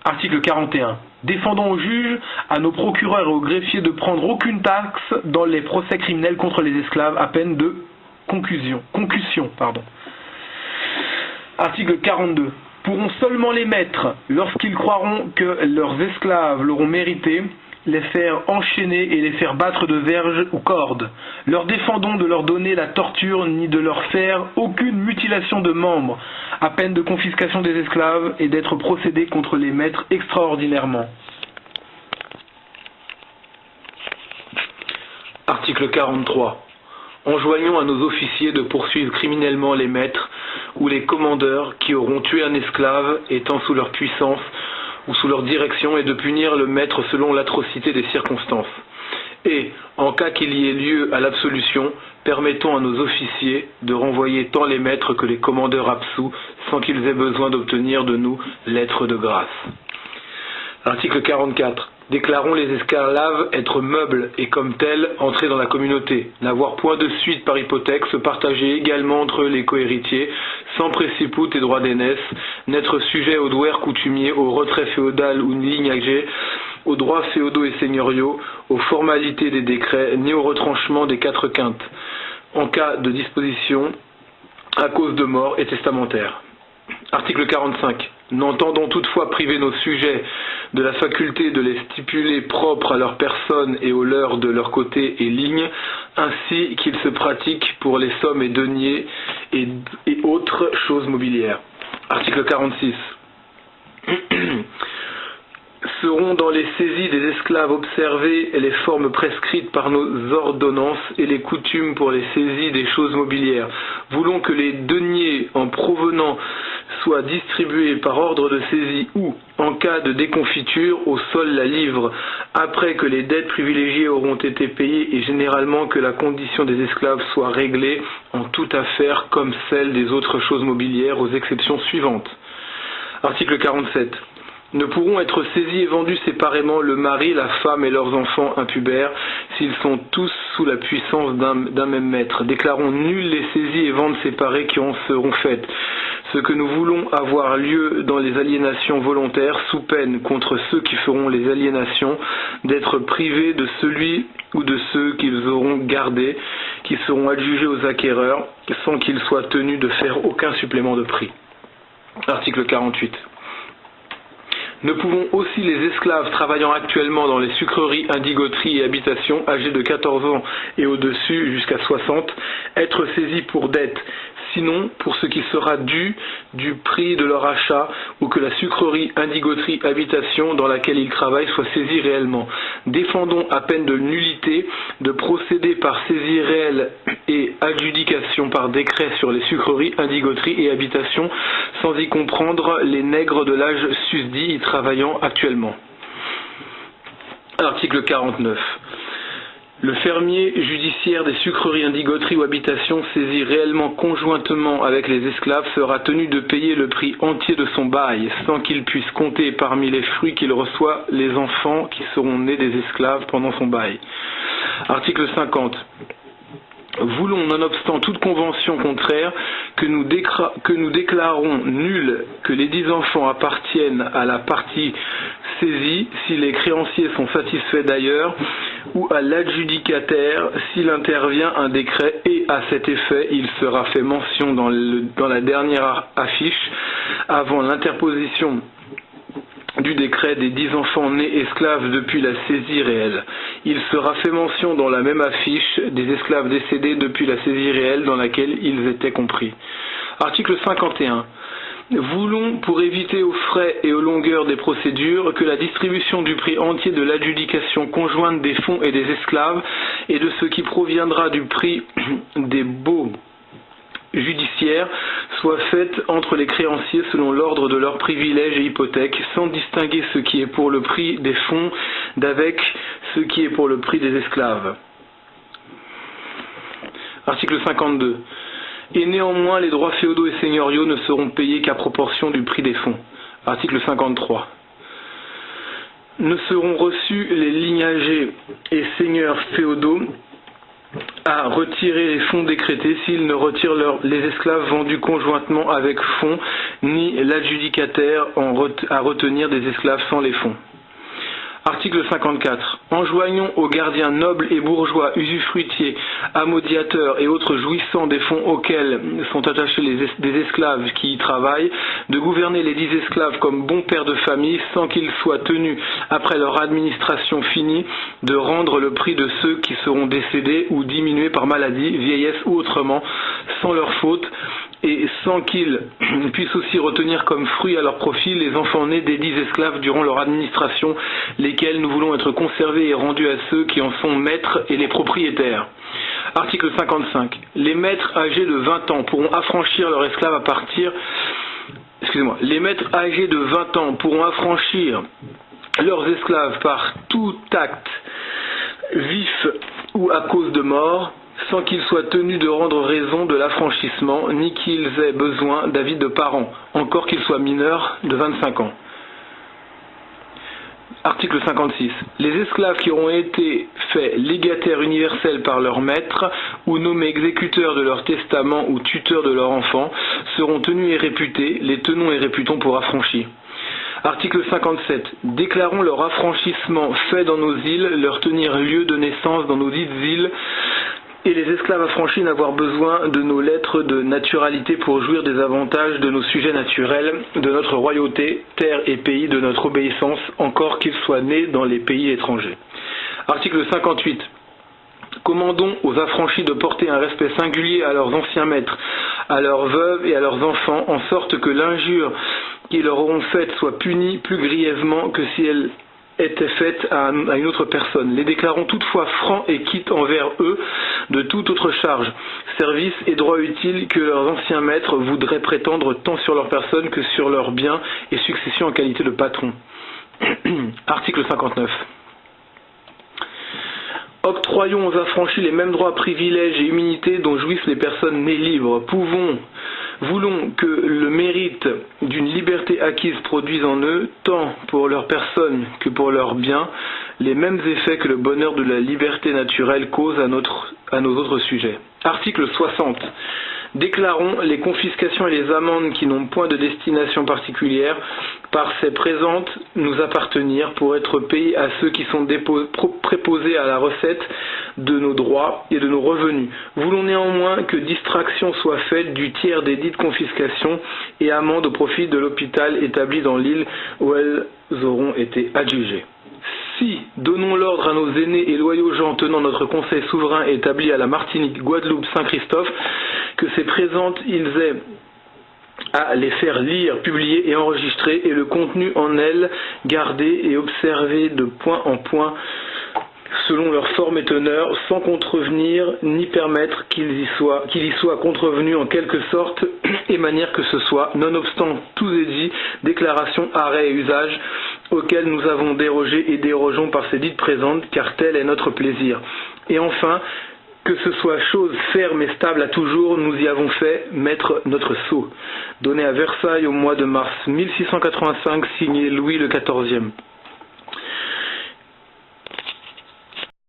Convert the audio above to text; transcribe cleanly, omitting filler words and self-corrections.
Article 41. Défendons aux juges, à nos procureurs et aux greffiers de prendre aucune taxe dans les procès criminels contre les esclaves à peine de concussion. Article 42. Pourront seulement les maîtres, lorsqu'ils croiront que leurs esclaves l'auront mérité, les faire enchaîner et les faire battre de verges ou cordes. Leur défendons de leur donner la torture ni de leur faire aucune mutilation de membres, à peine de confiscation des esclaves et d'être procédé contre les maîtres extraordinairement. Article 43. Enjoignons à nos officiers de poursuivre criminellement les maîtres ou les commandeurs qui auront tué un esclave étant sous leur puissance ou sous leur direction et de punir le maître selon l'atrocité des circonstances. Et, en cas qu'il y ait lieu à l'absolution, permettons à nos officiers de renvoyer tant les maîtres que les commandeurs absous sans qu'ils aient besoin d'obtenir de nous lettre de grâce. Article 44. Déclarons les esclaves être meubles et comme tels entrer dans la communauté, n'avoir point de suite par hypothèque, se partager également entre les cohéritiers, sans préciput et droit d'aînesse, n'être sujet aux douaires coutumiers, au retrait féodal ou lignagé, aux droits féodaux et seigneuriaux, aux formalités des décrets, ni au retranchement des 4 quintes, en cas de disposition à cause de mort et testamentaire. Article 45. N'entendons toutefois priver nos sujets de la faculté de les stipuler propres à leur personne et aux leurs de leur côté et ligne, ainsi qu'ils se pratiquent pour les sommes et deniers et autres choses mobilières. Article 46. Seront dans les saisies des esclaves observées les formes prescrites par nos ordonnances et les coutumes pour les saisies des choses mobilières. Voulons que les deniers en provenant soient distribués par ordre de saisie ou, en cas de déconfiture, au sol la livre, après que les dettes privilégiées auront été payées et généralement que la condition des esclaves soit réglée en toute affaire comme celle des autres choses mobilières aux exceptions suivantes. Article 47. Ne pourront être saisis et vendus séparément le mari, la femme et leurs enfants impubères, s'ils sont tous sous la puissance d'un même maître. Déclarons nulles les saisies et ventes séparées qui en seront faites. Ce que nous voulons avoir lieu dans les aliénations volontaires, sous peine contre ceux qui feront les aliénations, d'être privés de celui ou de ceux qu'ils auront gardés, qui seront adjugés aux acquéreurs, sans qu'ils soient tenus de faire aucun supplément de prix. Article 48. Ne pouvons aussi les esclaves travaillant actuellement dans les sucreries, indigoteries et habitations, âgés de 14 ans et au-dessus jusqu'à 60, être saisis pour dette, sinon pour ce qui sera dû du prix de leur achat, ou que la sucrerie, indigoterie, habitation dans laquelle ils travaillent soit saisie réellement. Défendons à peine de nullité de procéder par saisie réelle et adjudication par décret sur les sucreries, indigoteries et habitations, sans y comprendre les nègres de l'âge susdit y travaillant actuellement. Article 49. Le fermier judiciaire des sucreries, indigoteries ou habitations saisi réellement conjointement avec les esclaves sera tenu de payer le prix entier de son bail, sans qu'il puisse compter parmi les fruits qu'il reçoit les enfants qui seront nés des esclaves pendant son bail. Article 50. Voulons, nonobstant toute convention contraire, que nous déclarons nul que les 10 enfants appartiennent à la partie saisie si les créanciers sont satisfaits d'ailleurs, ou à l'adjudicataire s'il intervient un décret, et à cet effet il sera fait mention dans la dernière affiche avant l'interposition du décret des 10 enfants nés esclaves depuis la saisie réelle. Il sera fait mention dans la même affiche des esclaves décédés depuis la saisie réelle dans laquelle ils étaient compris. Article 51. Voulons, pour éviter aux frais et aux longueurs des procédures, que la distribution du prix entier de l'adjudication conjointe des fonds et des esclaves et de ce qui proviendra du prix des baux judiciaire soit faite entre les créanciers selon l'ordre de leurs privilèges et hypothèques, sans distinguer ce qui est pour le prix des fonds d'avec ce qui est pour le prix des esclaves. Article 52. Et néanmoins, les droits féodaux et seigneuriaux ne seront payés qu'à proportion du prix des fonds. Article 53. Ne seront reçus les lignagés et seigneurs féodaux à retirer les fonds décrétés s'ils ne retirent les esclaves vendus conjointement avec fonds, ni l'adjudicataire à retenir des esclaves sans les fonds. Article 54. Enjoignons aux gardiens nobles et bourgeois, usufruitiers, ammodiateurs et autres jouissant des fonds auxquels sont attachés des esclaves qui y travaillent, de gouverner les 10 esclaves comme bons pères de famille, sans qu'ils soient tenus, après leur administration finie, de rendre le prix de ceux qui seront décédés ou diminués par maladie, vieillesse ou autrement, sans leur faute, et sans qu'ils puissent aussi retenir comme fruit à leur profit les enfants nés des 10 esclaves durant leur administration, lesquels nous voulons être conservés et rendus à ceux qui en sont maîtres et les propriétaires. Article 55. Les maîtres âgés de 20 ans pourront affranchir leurs esclaves à partir... Les maîtres âgés de 20 ans pourront affranchir leurs esclaves par tout acte vif ou à cause de mort, sans qu'ils soient tenus de rendre raison de l'affranchissement, ni qu'ils aient besoin d'avis de parents, encore qu'ils soient mineurs de 25 ans. Article 56. Les esclaves qui auront été faits légataires universels par leur maître ou nommés exécuteurs de leur testament ou tuteurs de leur enfant seront tenus et réputés, les tenons et réputons pour affranchis. Article 57. Déclarons leur affranchissement fait dans nos îles, leur tenir lieu de naissance dans nos dites îles, et les esclaves affranchis n'avoir besoin de nos lettres de naturalité pour jouir des avantages de nos sujets naturels, de notre royauté, terre et pays, de notre obéissance, encore qu'ils soient nés dans les pays étrangers. Article 58. Commandons aux affranchis de porter un respect singulier à leurs anciens maîtres, à leurs veuves et à leurs enfants, en sorte que l'injure qu'ils leur auront faite soit punie plus grièvement que si elle était faite à une autre personne. Les déclarons toutefois francs et quittes envers eux de toute autre charge, service et droit utile que leurs anciens maîtres voudraient prétendre tant sur leur personne que sur leurs biens et succession en qualité de patron. Article 59. Octroyons aux affranchis les mêmes droits, privilèges et immunités dont jouissent les personnes nées libres. Voulons que le mérite d'une liberté acquise produise en eux, tant pour leur personne que pour leurs biens, les mêmes effets que le bonheur de la liberté naturelle cause à nos autres sujets. Article 60. Déclarons les confiscations et les amendes qui n'ont point de destination particulière par ces présentes nous appartenir pour être payés à ceux qui sont préposés à la recette de nos droits et de nos revenus. Voulons néanmoins que distraction soit faite du tiers des dites confiscations et amendes au profit de l'hôpital établi dans l'île où elles auront été adjugées. Si, donnons l'ordre à nos aînés et loyaux gens tenant notre conseil souverain établi à la Martinique, Guadeloupe, Saint-Christophe, que ces présentes ils aient à les faire lire, publier et enregistrer, et le contenu en elles gardé et observé de point en point, selon leur forme et teneur, sans contrevenir ni permettre qu'il y soit contrevenu en quelque sorte et manière que ce soit, nonobstant tous est dit, déclaration, arrêt et usage, auxquels nous avons dérogé et dérogeons par ces dites présentes, car tel est notre plaisir. Et enfin, que ce soit chose ferme et stable à toujours, nous y avons fait mettre notre sceau. Donné à Versailles au mois de mars 1685, signé Louis le XIVe.